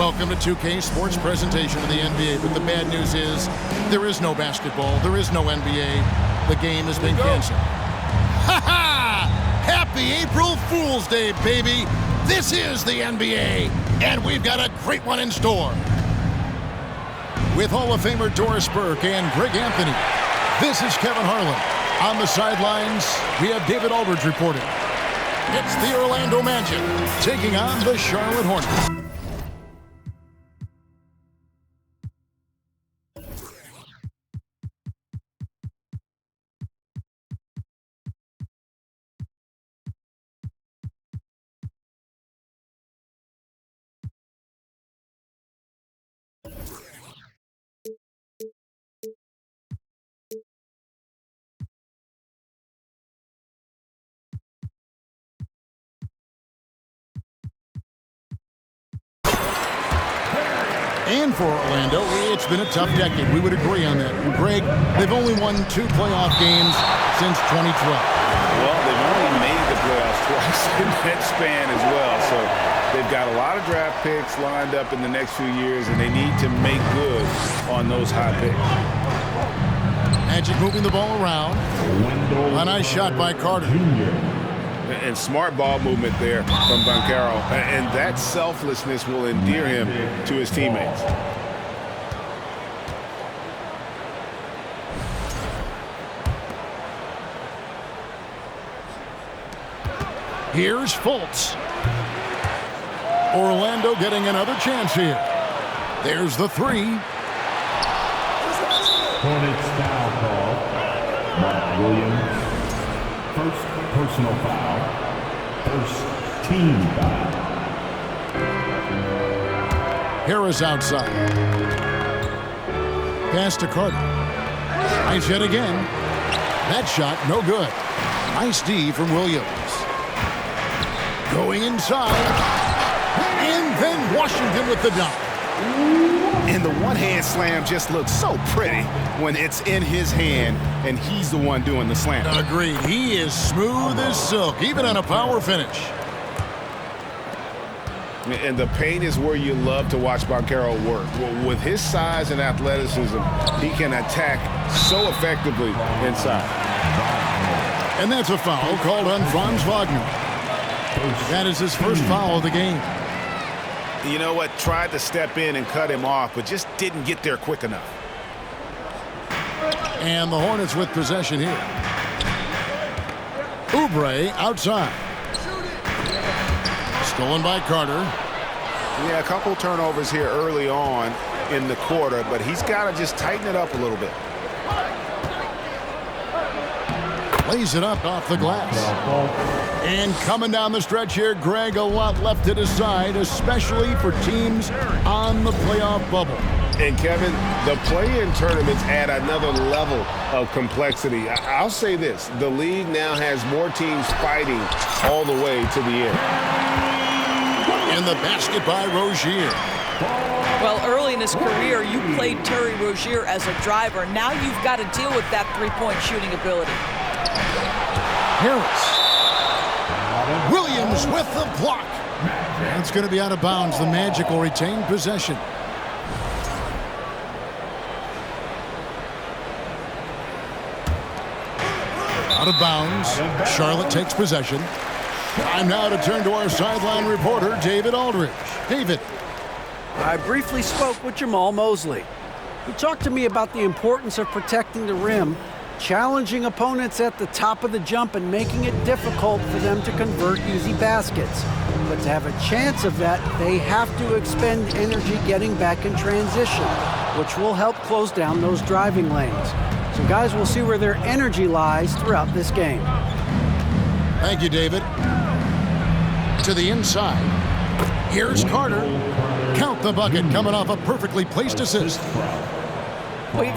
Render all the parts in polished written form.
Welcome to 2K Sports presentation of the NBA. But the bad news is there is no basketball. There is no NBA. The game has been canceled. Ha ha! Happy April Fool's Day, baby. This is the NBA, and we've got a great one in store. With Hall of Famer Doris Burke and Greg Anthony, this is Kevin Harlan. On the sidelines, we have David Aldridge reporting. It's the Orlando Magic taking on the Charlotte Hornets. And for Orlando, it's been a tough decade. We would agree on that. Greg, they've only won 2 playoff games since 2012. Well, they've only made the playoffs twice in that span as well. So they've got a lot of draft picks lined up in the next few years, and they need to make good on those high picks. Magic moving the ball around. A nice shot by Carter. And smart ball movement there from Banchero. And that selflessness will endear him to his teammates. Here's Fultz. Orlando getting another chance here. There's the 3. Hornets foul call. Mark Williams. First personal foul. First team foul. Harris outside. Pass to Carter. Nice hit again. That shot, no good. Nice D from Williams. Going inside. And then Washington with the dunk. And the one-hand slam just looks so pretty when it's in his hand and he's the one doing the slam. Agreed. He is smooth as silk, even on a power finish. And the paint is where you love to watch Banchero work. With his size and athleticism, he can attack so effectively inside. And that's a foul called on Franz Wagner. That is his first foul of the game. You know what? Tried to step in and cut him off, but just didn't get there quick enough. And the Hornets with possession here. Oubre outside. Stolen by Carter. Yeah, a couple turnovers here early on in the quarter, but he's got to just tighten it up a little bit. Lays it up off the glass. And coming down the stretch here, Greg, a lot left to decide, especially for teams on the playoff bubble. And Kevin, the play-in tournaments add another level of complexity. I'll say this, the league now has more teams fighting all the way to the end. And the basket by Rozier. Well, early in his career, you played Terry Rozier as a driver. Now you've got to deal with that three-point shooting ability. Harris. Williams with the block. That's going to be out of bounds. The Magic will retain possession. Out of bounds. Charlotte takes possession. Time now to turn to our sideline reporter, David Aldridge. David. I briefly spoke with Jamal Mosley. He talked to me about the importance of protecting the rim, challenging opponents at the top of the jump and making it difficult for them to convert easy baskets. But to have a chance of that, they have to expend energy getting back in transition, which will help close down those driving lanes. So guys, we'll see where their energy lies throughout this game. Thank you, David. To the inside. Here's Carter. Count the bucket coming off a perfectly placed assist. We've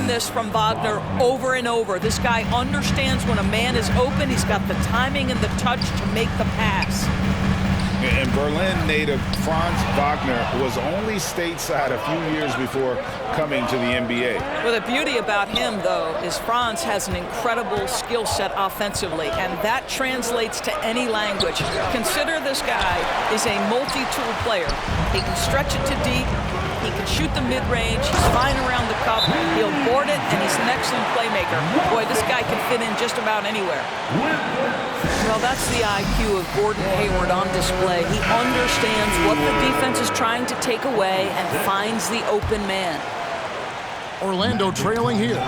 learned this from Wagner over and over. This guy understands when a man is open. He's got the timing and the touch to make the pass. And Berlin native Franz Wagner was only stateside a few years before coming to the NBA. Well, the beauty about him, though, is Franz has an incredible skill set offensively, and that translates to any language. Consider this guy is a multi-tool player. He can stretch it to deep. He can shoot the mid-range. He's fine around the cup. He'll board it, and he's an excellent playmaker. Boy, this guy can fit in just about anywhere. Well, that's the IQ of Gordon Hayward on display. He understands what the defense is trying to take away and finds the open man. Orlando trailing here.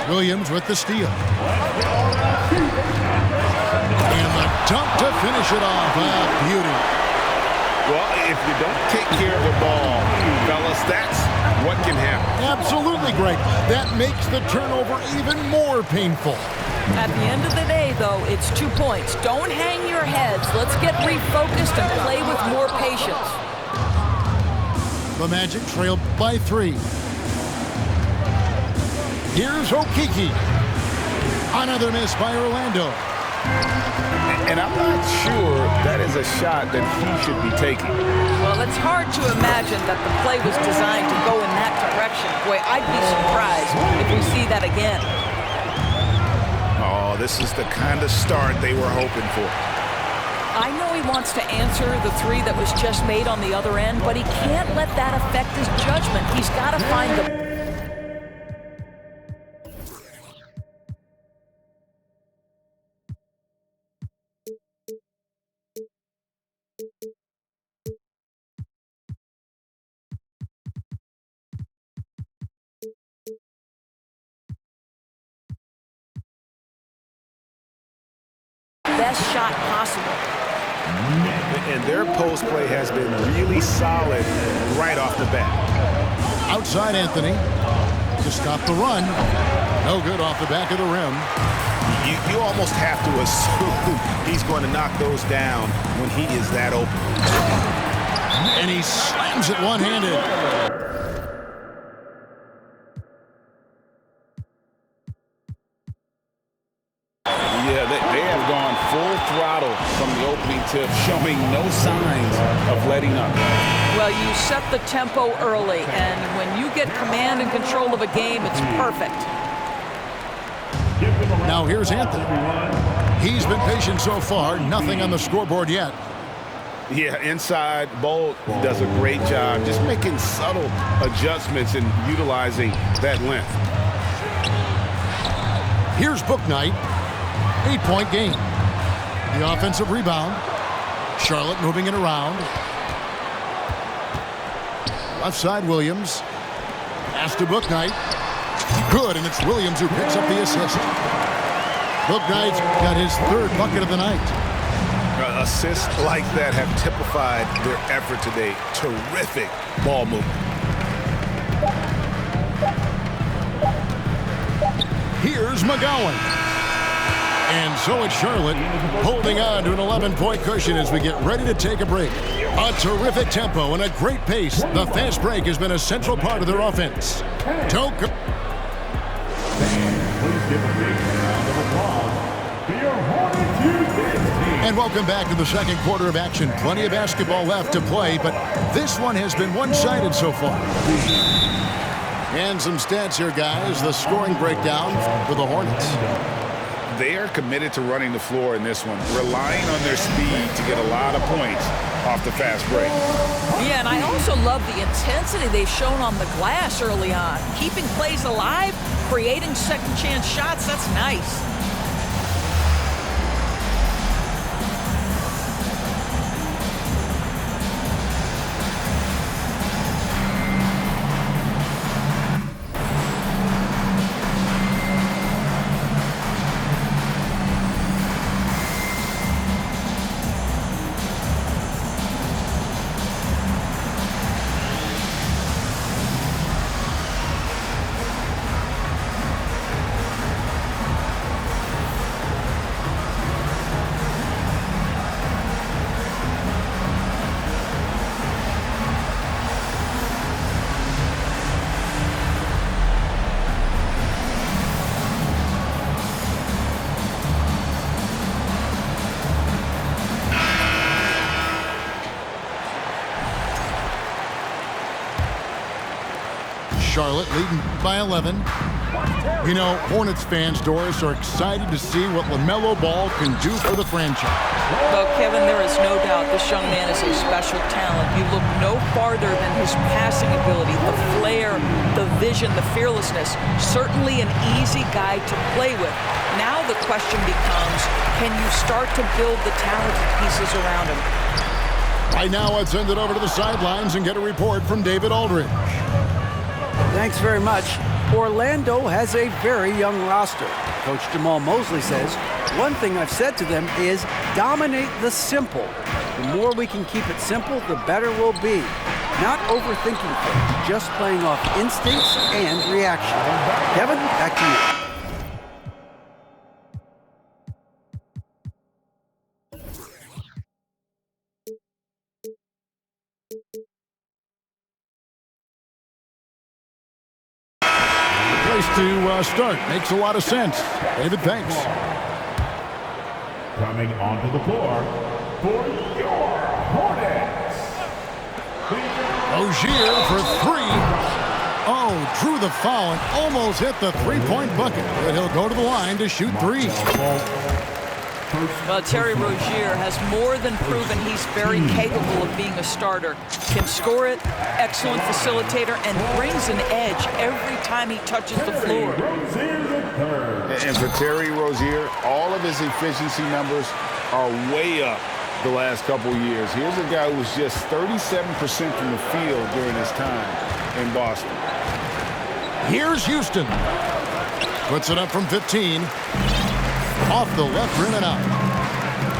Williams with the steal. And the dunk to finish it off. Beauty. Well, if you don't take care of the ball, fellas, that's what can happen. Absolutely great. That makes the turnover even more painful. At the end of the day, though, it's 2 points. Don't hang your heads. Let's get refocused and play with more patience. The Magic trail by 3. Here's Okeke. Another miss by Orlando. And I'm not sure that is a shot that he should be taking. Well, it's hard to imagine that the play was designed to go in that direction. Boy, I'd be surprised if we see that again. Oh, this is the kind of start they were hoping for. I know he wants to answer the 3 that was just made on the other end, but he can't let that affect his judgment. He's got to find the... best shot possible. And their post play has been really solid right off the bat. Outside Anthony to stop the run. No good off the back of the rim. You almost have to assume he's going to knock those down when he is that open. And he slams it one-handed. Yeah, they have gone full throttle from the opening tip, showing no signs of letting up. Well, you set the tempo early, and when you get command and control of a game, it's perfect. Now here's Anthony. He's been patient so far. Nothing on the scoreboard yet. Yeah, inside, Bolt does a great job just making subtle adjustments and utilizing that length. Here's Bouknight. 8-point game. The offensive rebound. Charlotte moving it around. Left side, Williams. Pass to Bouknight. Good, and it's Williams who picks up the assist. Bouknight's got his 3rd bucket of the night. Assists like that have typified their effort today. Terrific ball movement. Here's McGowan. And so it's Charlotte holding on to an 11-point cushion as we get ready to take a break. A terrific tempo and a great pace. The fast break has been a central part of their offense. Don't go. Please give a big round of applause to your Hornets team. And welcome back to the second quarter of action. Plenty of basketball left to play, but this one has been one-sided so far. And some stats here, guys. The scoring breakdown for the Hornets. They are committed to running the floor in this one, relying on their speed to get a lot of points off the fast break. Yeah, and I also love the intensity they've shown on the glass early on. Keeping plays alive, creating second-chance shots, that's nice. Charlotte, leading by 11. You know, Hornets fans, Doris, are excited to see what LaMelo Ball can do for the franchise. Well, Kevin, there is no doubt this young man is a special talent. You look no farther than his passing ability, the flair, the vision, the fearlessness. Certainly an easy guy to play with. Now the question becomes, can you start to build the talented pieces around him? Right now, let's send it over to the sidelines and get a report from David Aldridge. Thanks very much. Orlando has a very young roster. Coach Jamal Mosley says, one thing I've said to them is dominate the simple. The more we can keep it simple, the better we'll be. Not overthinking things, just playing off instincts and reaction. Kevin, back to you. To start. Makes a lot of sense. David, thanks. Coming onto the floor for your Hornets. Rozier for three. Oh, drew the foul and almost hit the three-point bucket. But he'll go to the line to shoot three. Well, Terry Rozier has more than proven he's very capable of being a starter. Can score it, excellent facilitator, and brings an edge every time he touches the floor. And for Terry Rozier, all of his efficiency numbers are way up the last couple years. Here's a guy who was just 37% from the field during his time in Boston. Here's Houston. Puts it up from 15. Off the left rim and out.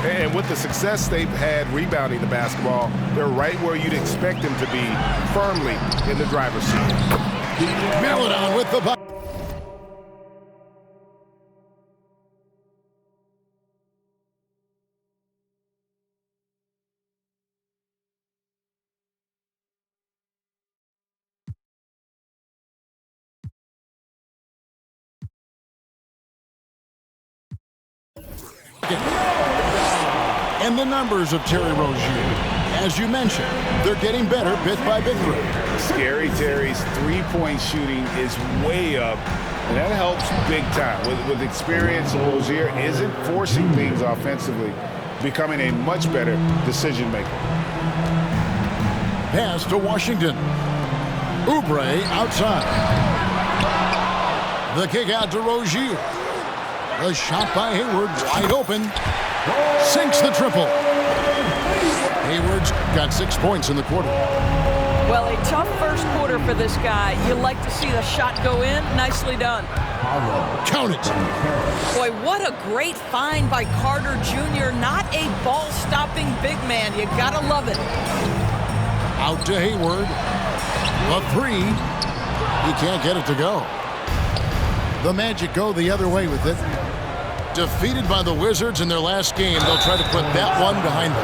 And with the success they've had rebounding the basketball, they're right where you'd expect them to be, firmly in the driver's seat. Melodon with the puck. And the numbers of Terry Rozier. As you mentioned, they're getting better bit by bit. Scary Terry's three-point shooting is way up, and that helps big time. With experience, Rozier isn't forcing things offensively, becoming a much better decision maker. Pass to Washington. Oubre outside. The kick out to Rozier. The shot by Hayward, wide open. Sinks the triple. Hayward's got 6 points in the quarter. Well, a tough first quarter for this guy. You like to see the shot go in. Nicely done. Count it. Boy, what a great find by Carter Jr. Not a ball-stopping big man. You gotta love it. Out to Hayward. A three. He can't get it to go. The Magic go the other way with it. Defeated by the Wizards in their last game, they'll try to put that one behind them.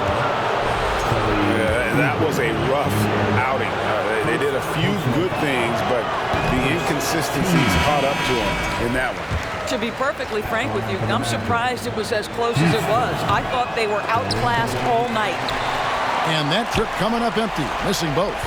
That was a rough outing. They did a few good things, but the inconsistencies caught up to them in that one. To be perfectly frank with you, I'm surprised it was as close as it was. I thought they were outclassed all night. And that trip coming up empty, missing both.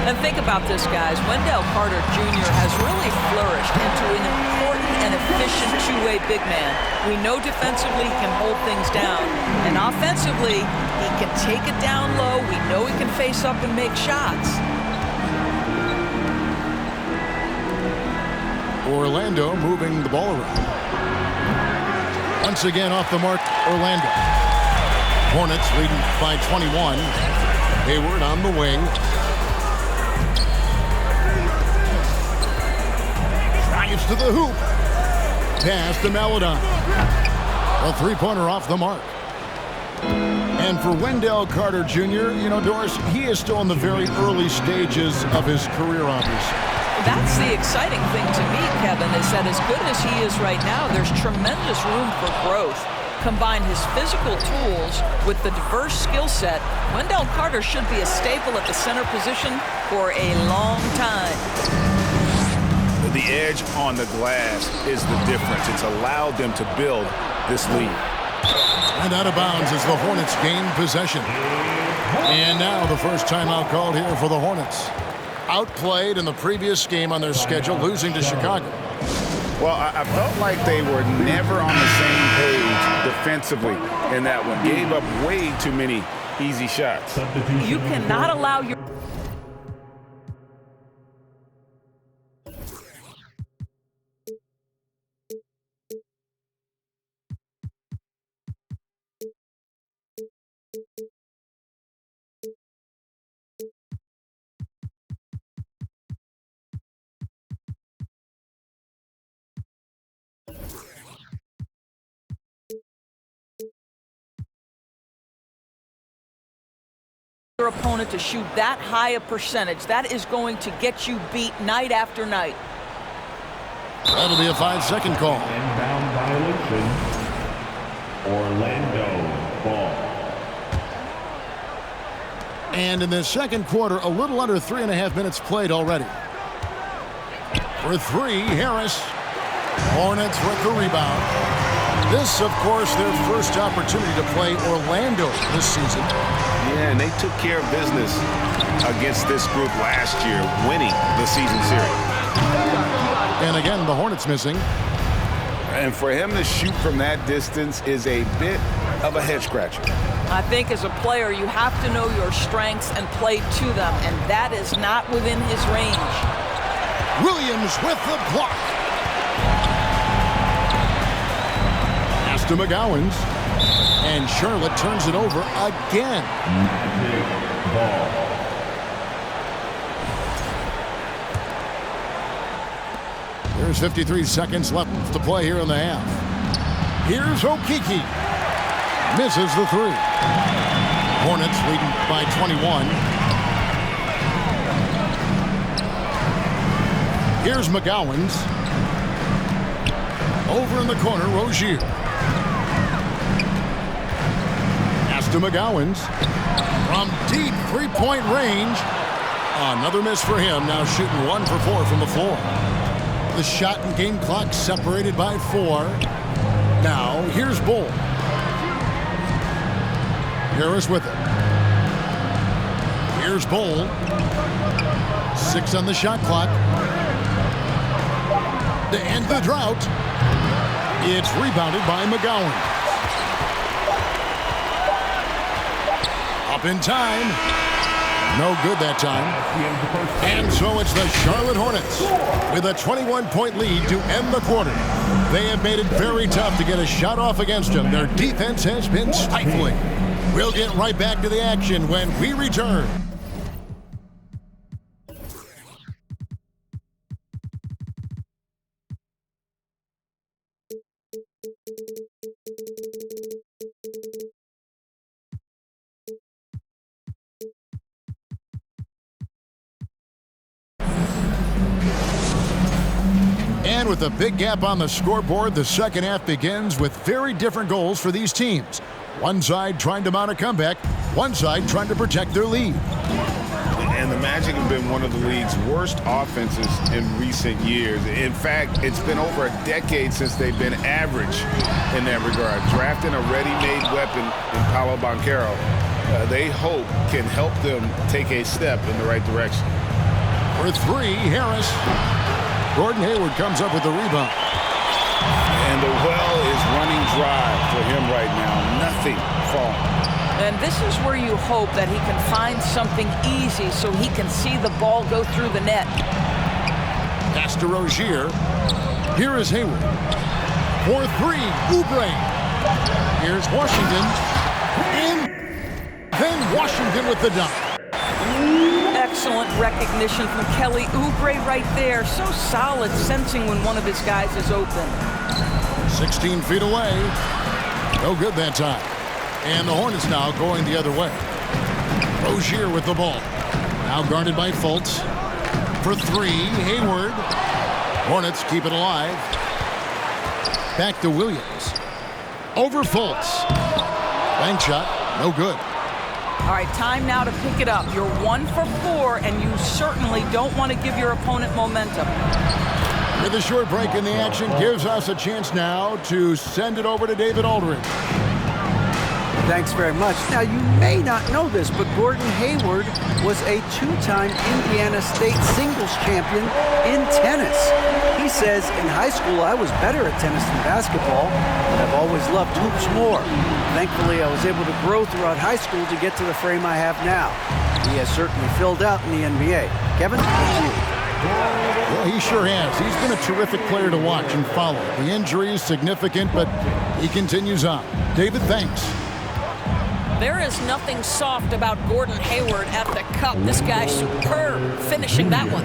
And think about this, guys. Wendell Carter Jr. has really flourished into an important and efficient two-way big man. We know defensively he can hold things down. And offensively, he can take it down low. We know he can face up and make shots. Orlando moving the ball around. Once again off the mark, Orlando. Hornets leading by 21. Hayward on the wing. Drives to the hoop. Pass to Melodon. A three-pointer off the mark. And for Wendell Carter Jr., you know, Doris, he is still in the very early stages of his career, obviously. That's the exciting thing to me, Kevin, is that as good as he is right now, there's tremendous room for growth. Combine his physical tools with the diverse skill set, Wendell Carter should be a staple at the center position for a long time. The edge on the glass is the difference. It's allowed them to build this lead. And out of bounds as the Hornets gain possession. And now the first timeout called here for the Hornets. outplayed in the previous game on their schedule, losing to Chicago. Well, I felt like they were never on the same page defensively in that one. Gave up way too many easy shots. You cannot allow your opponent to shoot that high a percentage. That is going to get you beat night after night. That'll be a 5-second call. Inbound violation. Orlando ball. And in the second quarter, a little under 3.5 minutes played already. For three, Harris. Hornets with the rebound. This, of course, their first opportunity to play Orlando this season. Yeah, and they took care of business against this group last year, winning the season series. And again, the Hornets missing. And for him to shoot from that distance is a bit of a head-scratcher. I think as a player, you have to know your strengths and play to them, and that is not within his range. Williams with the block. Pass to McGowens. And Charlotte turns it over again. Ball. There's 53 seconds left to play here in the half. Here's Okeke. Misses the three. Hornets leading by 21. Here's McGowens. Over in the corner, Rozier. Pass to McGowens. From deep three-point range. Another miss for him. Now shooting 1 for 4 from the floor. The shot and game clock separated by 4. Now, here's Bull. Harris with it. Here's Bull. 6 on the shot clock. To end the drought, it's rebounded by McGowan. Up in time. No good that time. And so it's the Charlotte Hornets with a 21-point lead to end the quarter. They have made it very tough to get a shot off against them. Their defense has been stifling. We'll get right back to the action when we return. And with a big gap on the scoreboard, the second half begins with very different goals for these teams. One side trying to mount a comeback, one side trying to protect their lead. And the Magic have been one of the league's worst offenses in recent years. In fact, it's been over a decade since they've been average in that regard. Drafting a ready-made weapon in Paolo Banchero, they hope can help them take a step in the right direction. For three, Harris. Gordon Hayward comes up with the rebound. And the well is running dry for him right now. Nothing falling. And this is where you hope that he can find something easy so he can see the ball go through the net. Pass to Rozier. Here is Hayward. For three, Oubre. Here's Washington. In. Then Washington with the dunk. Excellent recognition from Kelly Oubre right there. So solid, sensing when one of his guys is open. 16 feet away. No good that time. And the Hornets now going the other way. Rozier with the ball. Now guarded by Fultz. For three, Hayward. Hornets keep it alive. Back to Williams. Over Fultz. Bank shot. No good. All right, time now to pick it up. You're 1 for 4, and you certainly don't want to give your opponent momentum. With a short break in the action, gives us a chance now to send it over to David Aldridge. Thanks very much. Now, you may not know this, but Gordon Hayward was a two-time Indiana State singles champion in tennis. He says, in high school, I was better at tennis than basketball, but I've always loved hoops more. Thankfully, I was able to grow throughout high school to get to the frame I have now. He has certainly filled out in the NBA. Kevin, it's you. Well, he sure has. He's been a terrific player to watch and follow. The injury is significant, but he continues on. David, thanks. There is nothing soft about Gordon Hayward at the cup. This guy's superb finishing that one.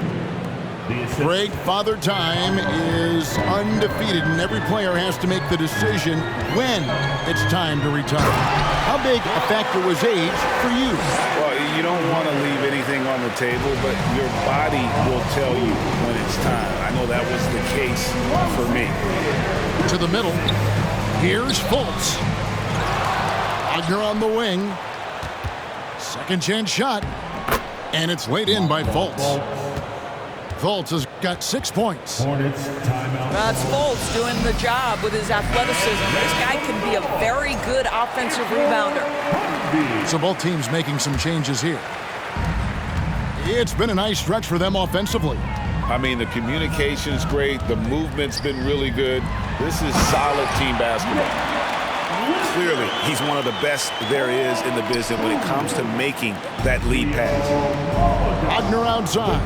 Greg, Father Time is undefeated, and every player has to make the decision when it's time to retire. How big a factor was age for you? Well, you don't want to leave anything on the table, but your body will tell you when it's time. I know that was the case for me. To the middle. Here's Fultz. Wagner on the wing. Second chance shot. And it's laid in by Fultz. Fultz has got 6 points. Hornets timeout. That's Fultz doing the job with his athleticism. This guy can be a very good offensive rebounder. So both teams making some changes here. It's been a nice stretch for them offensively. I mean, the communication's great. The movement's been really good. This is solid team basketball. Clearly, he's one of the best there is in the business when it comes to making that lead pass. Wagner outside.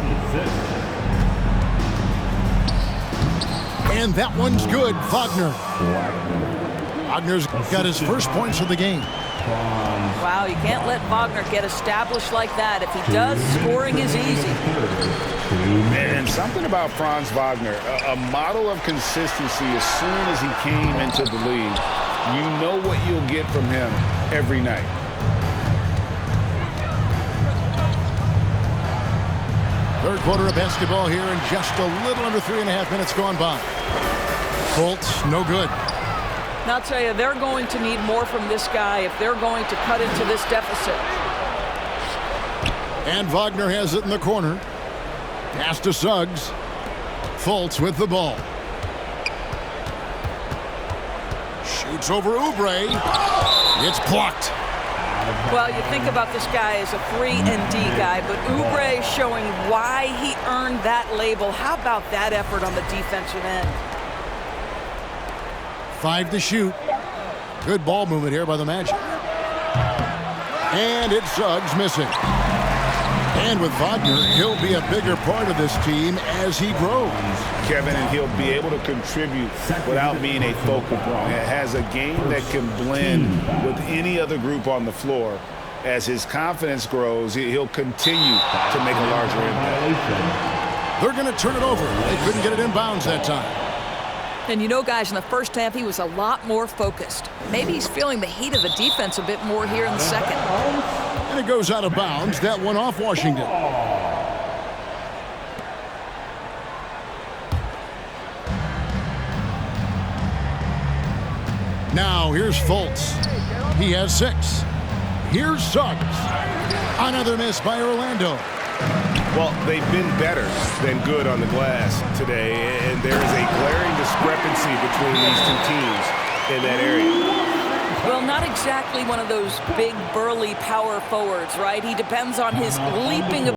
And that one's good, Wagner. Wagner's got his first points of the game. Wow, you can't let Wagner get established like that. If he does, scoring is easy. And something about Franz Wagner, a model of consistency. As soon as he came into the league, you know what you'll get from him every night. Third quarter of basketball here, and just a little under 3.5 minutes gone by. Fultz, no good. Now, I'll tell you, they're going to need more from this guy if they're going to cut into this deficit. And Wagner has it in the corner. Pass to Suggs. Fultz with the ball. Shoots over Oubre. It's blocked. Well, you think about this guy as a 3-and-D guy, but Oubre showing why he earned that label. How about that effort on the defensive end? 5 to shoot. Good ball movement here by the Magic. And it's Suggs missing. And with Wagner, he'll be a bigger part of this team as he grows. Kevin, and he'll be able to contribute without being a focal point. It has a game that can blend with any other group on the floor. As his confidence grows, he'll continue to make a larger impact. They're going to turn it over. They couldn't get it in bounds that time. And you know, guys, in the first half, he was a lot more focused. Maybe he's feeling the heat of the defense a bit more here in the second. And it goes out of bounds. That one off Washington. Now, here's Fultz. He has 6. Here's Suggs. Another miss by Orlando. Well, they've been better than good on the glass today, and there is a glaring discrepancy between these two teams in that area. Well, not exactly one of those big, burly power forwards, right? He depends on his leaping